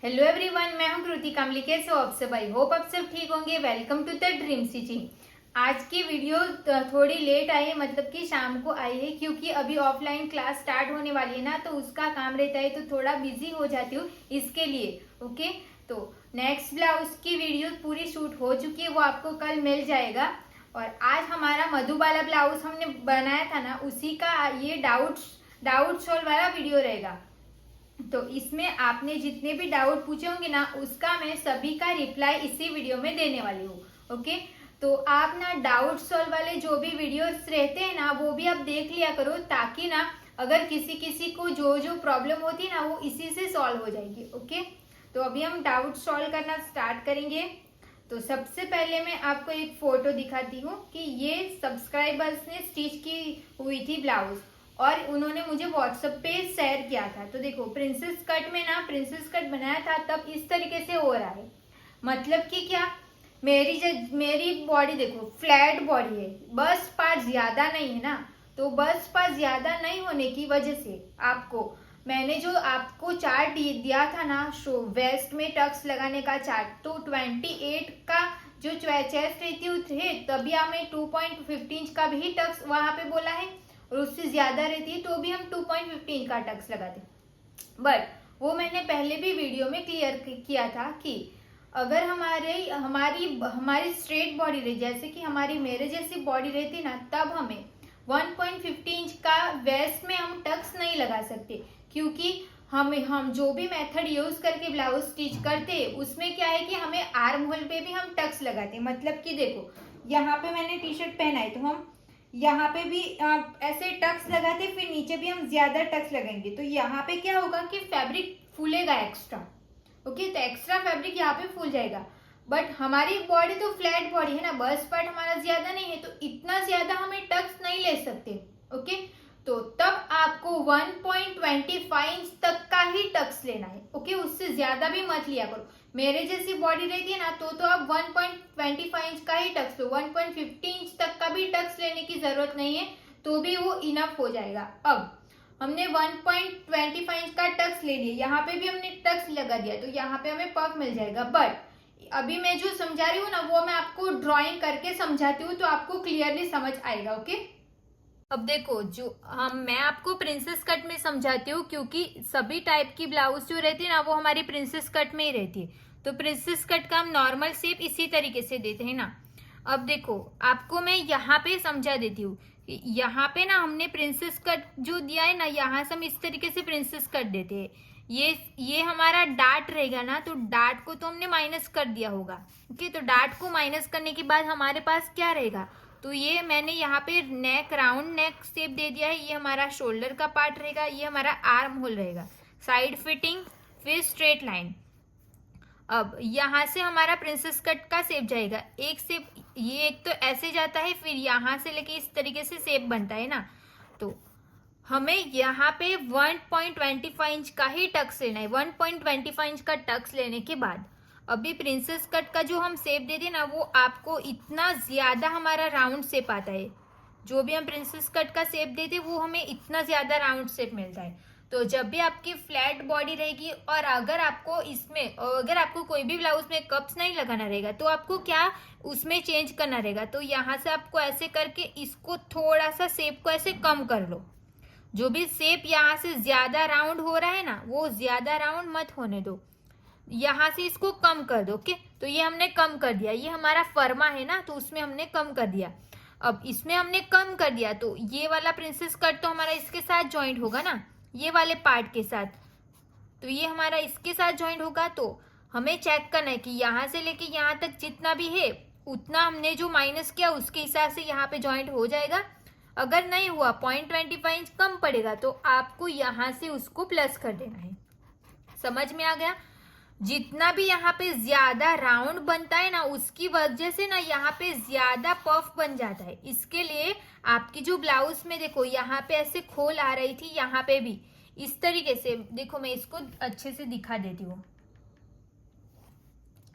Hello everyone, मैं हूं कृति कामली। कैसे हो आप सब? आई होप आप सब ठीक होंगे। Welcome to the dream stitching. आज की वीडियो थोड़ी लेट आई है, मतलब कि शाम को आई है, क्योंकि अभी ऑफलाइन क्लास स्टार्ट होने वाली है ना, तो उसका काम रहता है, तो थोड़ा बिजी हो जाती हूँ इसके लिए। ओके, तो नेक्स्ट ब्लाउज की वीडियो पूरी शूट हो चुकी है, वो आपको कल मिल जाएगा। और आज हमारा मधुबाला ब्लाउज हमने बनाया था ना, उसी का ये डाउट सॉल्व वाला वीडियो रहेगा। तो इसमें आपने जितने भी डाउट पूछे होंगे ना, उसका मैं सभी का रिप्लाई इसी वीडियो में देने वाली हूँ। ओके, तो आप ना डाउट सॉल्व वाले जो भी वीडियोस रहते हैं ना, वो भी आप देख लिया करो, ताकि ना अगर किसी किसी को जो जो प्रॉब्लम होती है ना, वो इसी से सॉल्व हो जाएगी। ओके, तो अभी हम डाउट सॉल्व करना स्टार्ट करेंगे। तो सबसे पहले मैं आपको एक फोटो दिखाती हूँ कि ये सब्सक्राइबर्स ने स्टिच की हुई थी ब्लाउज, और उन्होंने मुझे व्हाट्सएप पे शेयर किया था। तो देखो, प्रिंसेस कट में ना प्रिंसेस कट बनाया था, तब इस तरीके से हो रहा है। मतलब कि क्या, मेरी बॉडी देखो फ्लैट बॉडी है, बस्ट पार्ट ज्यादा नहीं है ना, तो बस्ट पार्ट ज्यादा नहीं होने की वजह से आपको मैंने जो आपको चार्ट दिया था ना, शो वेस्ट में टक्स लगाने का चार्ट, तो 28 का जो चेस्ट रहती है, तभी हमें 2.15 इंच का भी टक्स वहां पे बोला है, और उससे ज्यादा रहती है तो भी हम 2.15 का टक्स लगाते। बट वो मैंने पहले भी वीडियो में क्लियर किया था कि अगर हमारी स्ट्रेट बॉडी रही, जैसे कि हमारी मेरे जैसी बॉडी रहती ना, तब हमें 1.50 इंच का वेस्ट में हम टक्स नहीं लगा सकते, क्योंकि हम जो भी मेथड यूज करके ब्लाउज स्टिच करते हैं, उसमें क्या है कि हमें आर्म होल पे भी हम टक्स लगाते हैं। मतलब कि देखो, यहाँ पे मैंने टी शर्ट पहना है, तो हम यहाँ पे भी ऐसे टक्स लगाते, फिर नीचे भी हम ज्यादा टक्स लगाएंगे, तो यहाँ पे क्या होगा कि फैब्रिक फूलेगा एक्स्ट्रा। ओके, तो एक्स्ट्रा फैब्रिक यहाँ पे फूल जाएगा। बट हमारी बॉडी तो फ्लैट बॉडी है ना, बस्ट पार्ट हमारा ज्यादा नहीं है, तो इतना ज्यादा हमें टक्स नहीं ले सकते। ओके, तो तब आपको 1.25 इंच तक का ही टक्स लेना है। ओके, उससे ज्यादा भी मत लिया करो। मेरे जैसी बॉडी रहती है ना, तो आप 1.25 इंच का ही टक्स लो, 1.50 इंच तक का भी टक्स लेने की जरूरत नहीं है, तो भी वो इनफ हो जाएगा। अब हमने 1.25 इंच का टक्स ले लिया, यहाँ पे भी हमने टक्स लगा दिया, तो यहाँ पे हमें पफ मिल जाएगा। बट अभी मैं जो समझा रही हूँ ना, वो मैं आपको ड्राइंग करके समझाती हूँ, तो आपको क्लियरली समझ आएगा। ओके, अब देखो, मैं आपको प्रिंसेस कट में समझाती हूँ, क्योंकि सभी टाइप की ब्लाउज जो रहती है ना, वो हमारी प्रिंसेस कट में ही रहती है। तो प्रिंसेस कट का हम नॉर्मल शेप इसी तरीके से देते हैं ना। अब देखो, आपको मैं यहाँ पे समझा देती हूँ। यहाँ पे ना हमने प्रिंसेस कट जो दिया है ना, यहाँ से हम इस तरीके से प्रिंसेस कट देते हैं। ये हमारा डार्ट रहेगा ना, तो डार्ट को तो हमने माइनस कर दिया होगा। ओके, तो डार्ट को माइनस करने के बाद हमारे पास क्या रहेगा, तो ये मैंने यहाँ पे नेक, राउंड नेक शेप दे दिया है। ये हमारा शोल्डर का पार्ट रहेगा, ये हमारा आर्म होल रहेगा, साइड फिटिंग, फिर स्ट्रेट लाइन। अब यहाँ से हमारा प्रिंसेस कट का शेप जाएगा। एक शेप ये एक तो ऐसे जाता है, फिर यहाँ से लेके इस तरीके से शेप बनता है ना। तो हमें यहाँ पे 1.25 इंच का ही टक्स लेना है। 1.25 इंच का टक्स लेने के बाद अभी प्रिंसेस कट का जो हम शेप देते ना, वो आपको इतना ज्यादा हमारा राउंड शेप आता है। जो भी हम प्रिंसेस कट का शेप देते, वो हमें इतना ज्यादा राउंड शेप मिलता है। तो जब भी आपकी फ्लैट बॉडी रहेगी, और अगर आपको कोई भी ब्लाउज में कप्स नहीं लगाना रहेगा, तो आपको क्या उसमें चेंज करना रहेगा। तो यहाँ से आपको ऐसे करके इसको थोड़ा सा शेप को ऐसे कम कर लो। जो भी शेप यहाँ से ज्यादा राउंड हो रहा है ना, वो ज्यादा राउंड मत होने दो, यहाँ से इसको कम कर दो। ओके, तो ये हमने कम कर दिया। ये हमारा फर्मा है ना, तो उसमें हमने कम कर दिया। अब इसमें हमने कम कर दिया, तो ये वाला प्रिंसेस कट तो हमारा इसके साथ ज्वाइंट होगा ना, ये वाले पार्ट के साथ। तो ये हमारा इसके साथ ज्वाइंट होगा। तो हमें चेक करना है कि यहाँ से लेके यहाँ तक जितना भी है, उतना हमने जो माइनस किया, उसके हिसाब से यहाँ पे ज्वाइंट हो जाएगा। अगर नहीं हुआ, 0.25 इंच कम पड़ेगा, तो आपको यहाँ से उसको प्लस कर देना है। समझ में आ गया? जितना भी यहाँ पे ज्यादा राउंड बनता है ना, उसकी वजह से ना यहाँ पे ज्यादा पफ बन जाता है। इसके लिए आपकी जो ब्लाउज में देखो, यहाँ पे ऐसे खोल आ रही थी, यहाँ पे भी इस तरीके से देखो, मैं इसको अच्छे से दिखा देती हूँ।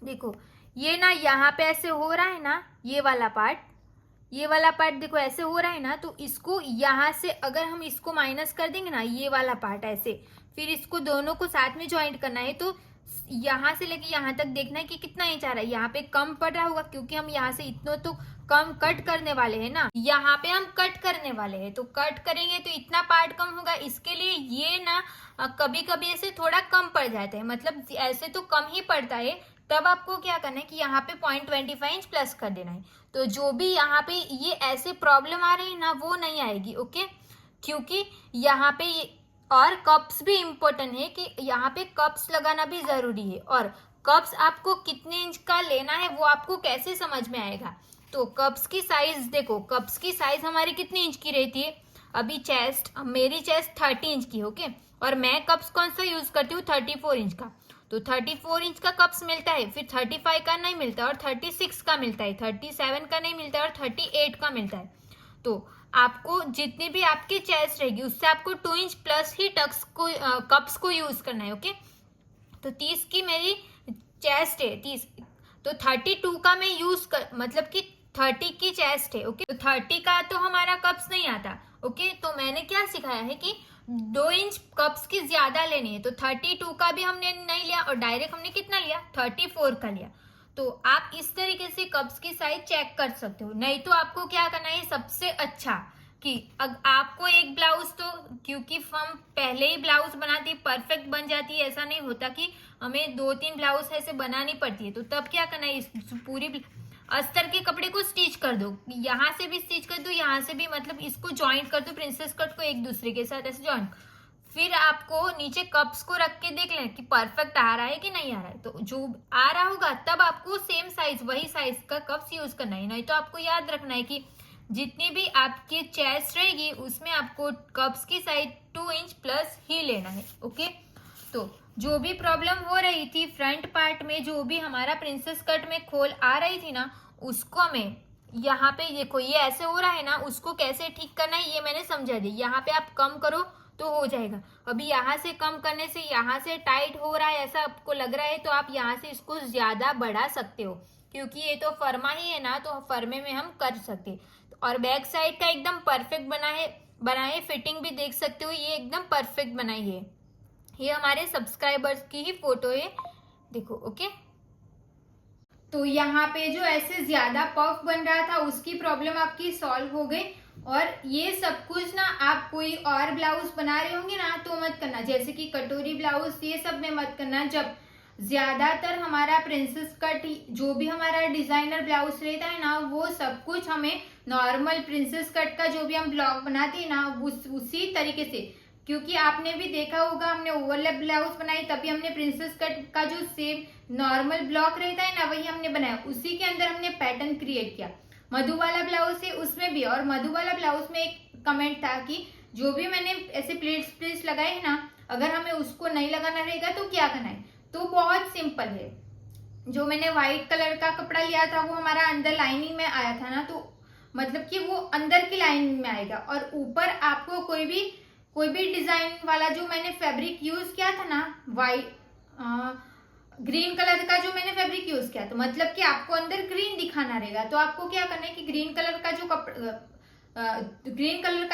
देखो, ये ना यहाँ पे ऐसे हो रहा है ना, ये वाला पार्ट देखो ऐसे हो रहा है ना, तो इसको यहाँ से अगर हम इसको माइनस कर देंगे ना, ये वाला पार्ट ऐसे, फिर इसको दोनों को साथ में ज्वाइंट करना है, तो यहाँ से लेके यहाँ तक देखना है कि कितना इंच आ रहा है। यहाँ पे कम पड़ रहा होगा क्योंकि हम यहाँ से इतना तो कम कट करने वाले हैं ना, यहाँ पे हम कट करने वाले हैं, तो कट करेंगे तो इतना पार्ट कम होगा। इसके लिए ये ना कभी कभी ऐसे थोड़ा कम पड़ जाता है, मतलब ऐसे तो कम ही पड़ता है। तब आपको क्या करना है कि यहाँ पे 0.25 इंच प्लस कर देना है। तो जो भी यहाँ पे ये ऐसे प्रॉब्लम आ रही है ना, वो नहीं आएगी। ओके, क्योंकि यहाँ पे और कप्स भी इम्पोर्टेंट है कि यहाँ पे कप्स लगाना भी जरूरी है। और कप्स आपको कितने इंच का लेना है वो आपको कैसे समझ में आएगा। तो कप्स की साइज देखो, कप्स की साइज हमारी कितनी इंच की रहती है। अभी चेस्ट, मेरी चेस्ट 30 इंच की, ओके, और मैं कप्स कौन सा यूज करती हूँ, 34 इंच का। तो 34 इंच का कप्स मिलता है, फिर 35 का नहीं मिलता, और 36 का मिलता है, 37 का नहीं मिलता, और 38 का मिलता है। तो आपको जितनी भी आपकी चेस्ट रहेगी उससे आपको 2 इंच प्लस ही कप्स को यूज करना है। ओके, तो 30 की मेरी चेस्ट है, 30, तो 32 का मैं यूज कर, मतलब कि 30 की चेस्ट है। ओके, तो 30 का तो हमारा कप्स नहीं आता। ओके, तो मैंने क्या सिखाया है कि 2 इंच कप्स की ज्यादा लेनी है। तो 32 का भी हमने नहीं लिया और डायरेक्ट हमने कितना लिया, 34 का लिया। तो आप इस तरीके से कप्स की साइज चेक कर सकते हो। नहीं तो आपको क्या करना है सबसे अच्छा, कि आपको एक ब्लाउज तो, क्योंकि हम पहले ही ब्लाउज बनाती परफेक्ट बन जाती है, ऐसा नहीं होता कि हमें 2-3 ब्लाउज ऐसे बनानी पड़ती है। तो तब क्या करना है, इस पूरी अस्तर के कपड़े को स्टिच कर दो, यहाँ से भी स्टिच कर दो, यहाँ से भी, मतलब इसको ज्वाइंट कर दो, प्रिंसेस कट को एक दूसरे के साथ ऐसे ज्वाइंट। फिर आपको नीचे कप्स को रख के देख लें कि परफेक्ट आ रहा है कि नहीं आ रहा है। तो जो आ रहा होगा तब आपको सेम साइज, वही साइज का कप्स यूज करना है। नहीं तो आपको याद रखना है कि जितनी भी आपकी चेस्ट रहेगी उसमें आपको कप्स की साइज 2 इंच प्लस ही लेना है। ओके, तो जो भी प्रॉब्लम हो रही थी फ्रंट पार्ट में, जो भी हमारा प्रिंसेस कट में खोल आ रही थी ना, उसको मैं यहाँ पे देखो, ये ऐसे हो रहा है ना, उसको कैसे ठीक करना है ये मैंने समझा दी। यहाँ पे आप कम करो तो हो जाएगा। अभी यहाँ से कम करने से यहाँ से टाइट हो रहा है ऐसा आपको लग रहा है, तो आप यहाँ से इसको ज्यादा बढ़ा सकते हो, क्योंकि ये तो फर्मा ही है ना, तो फर्मे में हम कर सकते। और बैक साइड का एकदम परफेक्ट बनाए फिटिंग भी देख सकते हो, ये एकदम परफेक्ट बनाई है। ये हमारे सब्सक्राइबर्स की ही फोटो है, देखो। ओके, तो यहाँ पे जो ऐसे ज्यादा पफ बन रहा था उसकी प्रॉब्लम आपकी सॉल्व हो गई। और ये सब कुछ ना आप कोई और ब्लाउज बना रहे होंगे ना तो मत करना, जैसे कि कटोरी ब्लाउज, ये सब में मत करना। जब ज्यादातर हमारा प्रिंसेस कट, जो भी हमारा डिजाइनर ब्लाउज रहता है ना, वो सब कुछ हमें नॉर्मल प्रिंसेस कट का जो भी हम ब्लॉक बनाते हैं ना, उसी तरीके से, क्योंकि आपने भी देखा होगा हमने ओवरलैप ब्लाउज बनाई तभी हमने प्रिंसेस कट का जो सेम नॉर्मल ब्लॉक रहता है ना, वही हमने बनाया, उसी के अंदर हमने पैटर्न क्रिएट किया। मधु वाला ब्लाउज है उसमें भी, और मधु वाला ब्लाउज में एक कमेंट था कि जो भी मैंने ऐसे प्लेट्स लगाए हैं ना, अगर हमें उसको नहीं लगाना रहेगा तो क्या करना है। तो बहुत सिंपल है, जो मैंने व्हाइट कलर का कपड़ा लिया था वो हमारा अंदर लाइनिंग में आया था ना, तो मतलब कि वो अंदर की लाइनिंग में आएगा। और ऊपर आपको कोई भी डिजाइन वाला जो मैंने फैब्रिक यूज किया था ना, वाइट ग्रीन कलर का जो मैंने फैब्रिक यूज किया, तो मतलब कि आपको अंदर ग्रीन दिखाना रहेगा। तो आपको क्या करना है कि ग्रीन कलर का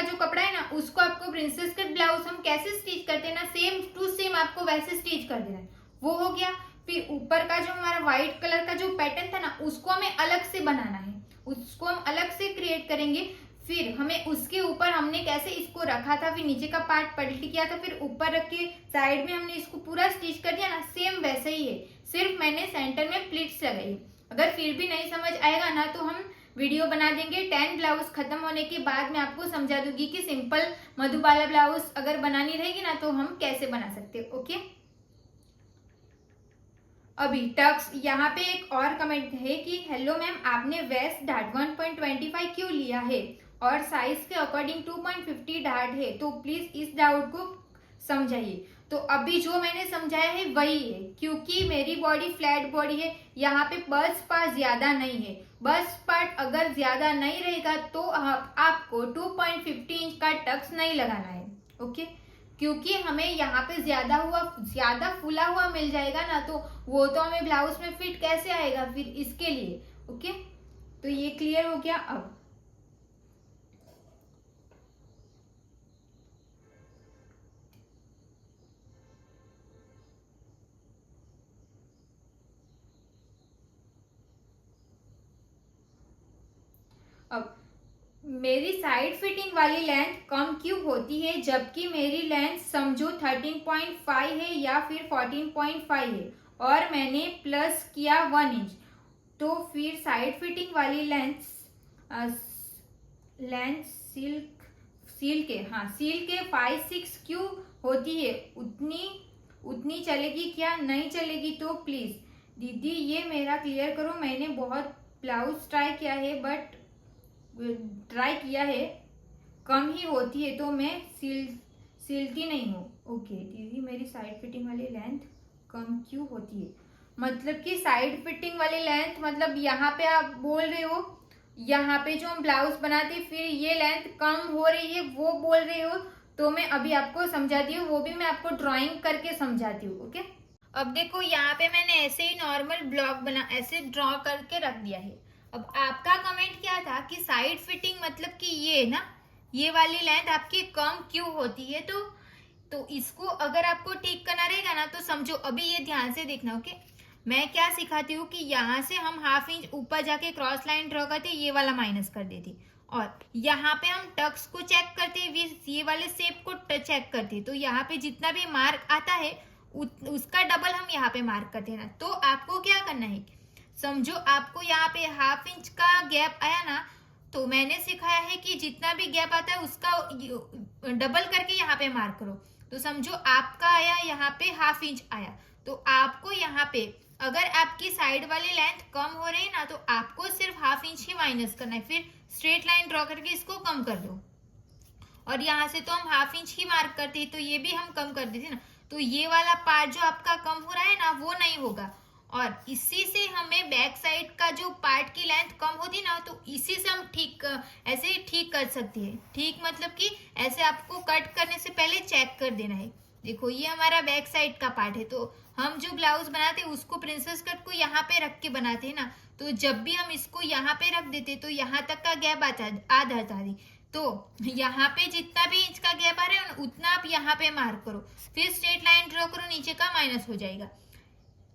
जो कपड़ा है ना, उसको आपको प्रिंसेस कट ब्लाउज हम कैसे स्टिच करते हैं ना, सेम टू सेम आपको वैसे स्टिच कर देना है। वो हो गया। फिर ऊपर का जो हमारा व्हाइट कलर का जो पैटर्न था ना, उसको हमें अलग से बनाना है, उसको हम अलग से क्रिएट करेंगे। फिर हमें उसके ऊपर हमने कैसे इसको रखा था, फिर नीचे का पार्ट पलट किया था, फिर ऊपर रख के साइड में हमने इसको पूरा स्टिच कर दिया ना, सेम वैसे ही है, सिर्फ मैंने सेंटर में प्लीट्स लगाई। अगर फिर भी नहीं समझ आएगा ना तो हम वीडियो बना देंगे 10 ब्लाउज खत्म होने के बाद, मैं आपको समझा दूंगी कि सिंपल मधुबाला ब्लाउज अगर बनानी रहेगी ना तो हम कैसे बना सकते हैं। ओके, अभी टक्स, यहाँ पे एक और कमेंट है कि हेलो मैम, आपने वेस्ट डार्ट 1.25 क्यों लिया है और साइज के अकॉर्डिंग 2.50 डार्ट है, तो प्लीज इस डाउट को समझाइए। तो अभी जो मैंने समझाया है वही है, क्योंकि मेरी बॉडी फ्लैट बॉडी है, यहाँ पे बस्ट पार्ट ज्यादा नहीं है। बस्ट पार्ट अगर ज्यादा नहीं रहेगा तो आपको 2.50 इंच का टक्स नहीं लगाना है। ओके, क्योंकि हमें यहाँ पे ज्यादा फूला हुआ मिल जाएगा ना, तो वो तो हमें ब्लाउज में फिट कैसे आएगा फिर, इसके लिए। ओके, तो ये क्लियर हो गया। अब मेरी साइड फिटिंग वाली लेंथ कम क्यों होती है जबकि मेरी लेंथ समझो 13.5 है या फिर 14.5 है और मैंने प्लस किया 1 इंच, तो फिर साइड फिटिंग वाली लेंथ सील के 5-6 क्यों होती है? उतनी चलेगी क्या? नहीं चलेगी तो प्लीज दीदी ये मेरा क्लियर करो। मैंने बहुत ब्लाउज ट्राई किया है, कम ही होती है तो मैं सिलती नहीं हूँ। ओके दीदी मेरी साइड फिटिंग वाली लेंथ कम क्यों होती है? मतलब कि साइड फिटिंग वाली लेंथ मतलब यहाँ पे आप बोल रहे हो, यहाँ पे जो हम ब्लाउज बनाते फिर ये लेंथ कम हो रही है वो बोल रहे हो, तो मैं अभी आपको समझाती हूँ, वो भी मैं आपको ड्राइंग करके समझाती हूँ। ओके अब देखो यहाँ पे मैंने ऐसे ही नॉर्मल ब्लॉक ऐसे ड्रॉ करके रख दिया है। अब आपका कमेंट क्या था कि साइड फिटिंग मतलब कि ये ना, ये वाली लेंथ आपकी कम क्यों होती है? तो इसको अगर आपको ठीक करना रहेगा ना तो समझो, अभी ये ध्यान से देखना। ओके मैं क्या सिखाती हूँ कि यहाँ से हम 1/2 इंच ऊपर जाके क्रॉस लाइन ड्रॉ करते, ये वाला माइनस कर देती, और यहाँ पे हम टक्स को चेक करते, ये वाले शेप को चेक करते, तो यहाँ पे जितना भी मार्क आता है उसका डबल हम यहाँ पे मार्क करते हैं ना। तो आपको क्या करना है, समझो आपको यहाँ पे 1/2 इंच का गैप आया ना, तो मैंने सिखाया है कि जितना भी गैप आता है उसका डबल करके यहाँ पे मार्क करो। तो समझो आपका आया यहाँ पे 1/2 इंच आया, तो आपको यहाँ पे अगर आपकी साइड वाली लेंथ कम हो रही है ना, तो आपको सिर्फ 1/2 इंच ही माइनस करना है, फिर स्ट्रेट लाइन ड्रॉ करके इसको कम कर दो। और यहाँ से तो हम 1/2 इंच ही मार्क करते हैं, तो ये भी हम कम कर देते ना, तो ये वाला पार्ट जो आपका कम हो रहा है ना वो नहीं होगा। और इसी से हमें बैक साइड का जो पार्ट की लेंथ कम होती ना, तो इसी से हम ऐसे ठीक कर सकते हैं। ठीक मतलब कि ऐसे आपको कट करने से पहले चेक कर देना है। देखो ये हमारा बैक साइड का पार्ट है, तो हम जो ब्लाउज बनाते हैं उसको प्रिंसेस कट को यहाँ पे रख के बनाते हैं ना, तो जब भी हम इसको यहाँ पे रख देते तो यहाँ तक का गैप आ जाता है, तो यहाँ पे जितना भी इंच का गैप आ रहा है उतना आप यहाँ पे मार्क करो, फिर स्ट्रेट लाइन ड्रॉ करो, नीचे का माइनस हो जाएगा।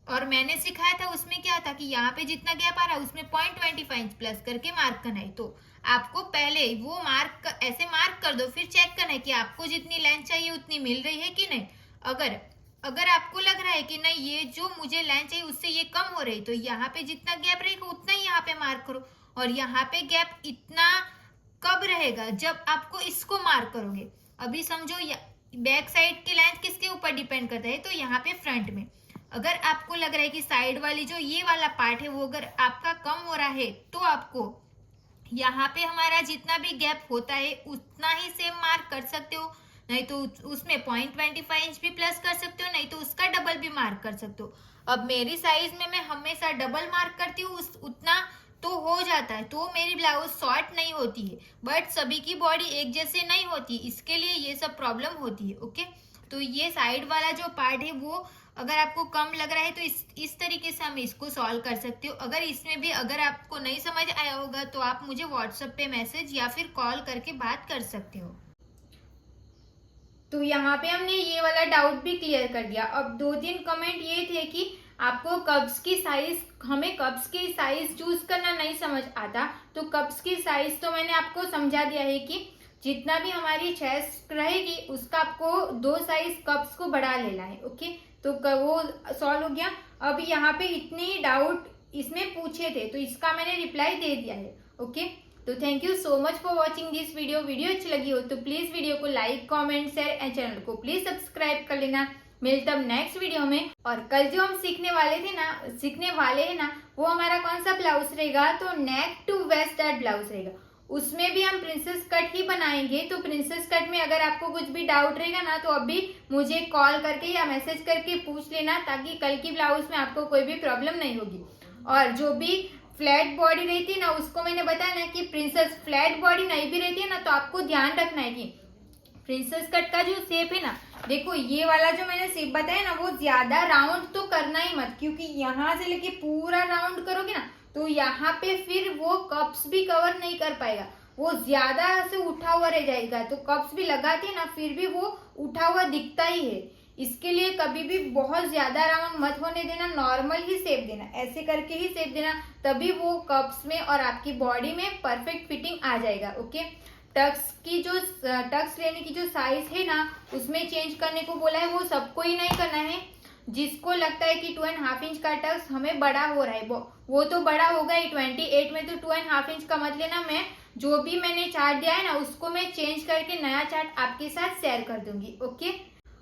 और मैंने सिखाया था उसमें क्या था कि यहाँ पे जितना गैप आ रहा है उसमें 0.25 इंच प्लस करके मार्क करना है। तो आपको पहले वो ऐसे मार्क कर दो, फिर चेक करना है कि आपको जितनी लेंथ चाहिए उतनी मिल रही है कि नहीं। अगर आपको लग रहा है कि नहीं ये जो मुझे लेंथ चाहिए उससे ये कम हो रही, तो यहाँ पे जितना गैप रहेगा उतना ही यहाँ पे मार्क करो। और यहाँ पे गैप इतना कब रहेगा? जब आपको इसको मार्क करोगे। अभी समझो बैक साइड की लेंथ किसके ऊपर डिपेंड करता है, तो यहाँ पे फ्रंट में अगर आपको लग रहा है कि साइड वाली जो ये वाला पार्ट है वो अगर आपका कम हो रहा है, तो आपको यहाँ पे हमारा जितना भी गैप होता है उतना ही सेम मार्क कर सकते हो, नहीं तो उसमें 0.25 इंच भी प्लस कर सकते हो, नहीं तो उसका डबल भी मार्क कर सकते हो। अब मेरी साइज में मैं हमेशा डबल मार्क करती हूँ, उतना तो हो जाता है, तो मेरी ब्लाउज शॉर्ट नहीं होती है। बट सभी की बॉडी एक जैसे नहीं होती, इसके लिए ये सब प्रॉब्लम होती है। ओके तो ये साइड वाला जो पार्ट है वो अगर आपको कम लग रहा है तो इस तरीके से हम इसको सॉल्व कर सकते हो। अगर इसमें भी अगर आपको नहीं समझ आया होगा तो आप मुझे व्हाट्सएप पे मैसेज या फिर कॉल करके बात कर सकते हो। तो यहाँ पे हमने ये वाला डाउट भी क्लियर कर दिया। अब 2-3 कमेंट ये थे कि आपको कप्स की साइज, हमें कप्स की साइज चूज करना नहीं समझ आता, तो कप्स की साइज तो मैंने आपको समझा दिया है कि जितना भी हमारी चेस्ट रहेगी उसका आपको 2 साइज कप्स को बढ़ा लेना है। ओके तो वो सॉल्व हो गया। अब यहाँ पे इतने डाउट इसमें पूछे थे तो इसका मैंने रिप्लाई दे दिया है। ओके तो thank you so much for watching this video. Video अच्छी लगी हो तो प्लीज वीडियो को like comment share and channel को प्लीज सब्सक्राइब कर लेना। मिलते अब नेक्स्ट वीडियो में। और कल जो हम सीखने वाले हैं ना वो हमारा कौन सा ब्लाउज रहेगा, तो neck to waist dart blouse रहेगा। उसमें भी हम प्रिंसेस कट ही बनाएंगे। तो प्रिंसेस कट में अगर आपको कुछ भी डाउट रहेगा ना तो अभी मुझे कॉल करके या मैसेज करके पूछ लेना, ताकि कल की ब्लाउज में आपको कोई भी प्रॉब्लम नहीं होगी। और जो भी फ्लैट बॉडी रहती है ना उसको मैंने बताया ना कि प्रिंसेस फ्लैट बॉडी नहीं भी रहती है ना, तो आपको ध्यान रखना है कि प्रिंसेस कट का जो शेप है ना, देखो ये वाला जो मैंने शेप बताया ना वो ज्यादा राउंड तो करना ही मत, क्योंकि यहाँ से लेके पूरा राउंड करोगे ना तो यहाँ पे फिर वो कप्स भी कवर नहीं कर पाएगा, वो ज्यादा से उठा हुआ रह जाएगा। तो कप्स भी लगाते हैं ना फिर भी वो उठा हुआ दिखता ही है। इसके लिए कभी भी बहुत ज्यादा राउंड मत होने देना, नॉर्मल ही शेप देना, ऐसे करके ही शेप देना, तभी वो कप्स में और आपकी बॉडी में परफेक्ट फिटिंग आ जाएगा। ओके, टक्स लेने की जो साइज है ना, उसमें चेंज करने को बोला है, वो सबको ही नहीं करना है। जिसको लगता है कि 2.5 इंच का टक्स हमें बड़ा हो रहा है, वो तो बड़ा होगा ही। 28 में तो 2.5 इंच का मत लेना। मैं जो भी मैंने चार्ट दिया है ना, उसको मैं चेंज करके नया चार्ट आपके साथ शेयर कर दूंगी। ओके,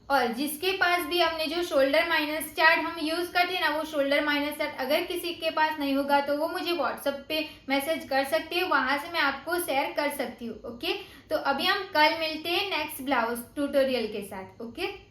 और जिसके पास भी हमने जो शोल्डर माइनस चार्ट हम यूज करते हैं ना, वो शोल्डर माइनस चार्ट अगर किसी के पास नहीं होगा तो वो मुझे व्हाट्सएप पे मैसेज कर सकती है, वहां से मैं आपको शेयर कर सकती हूँ। ओके, तो अभी हम कल मिलते हैं नेक्स्ट ब्लाउज ट्यूटोरियल के साथ। ओके।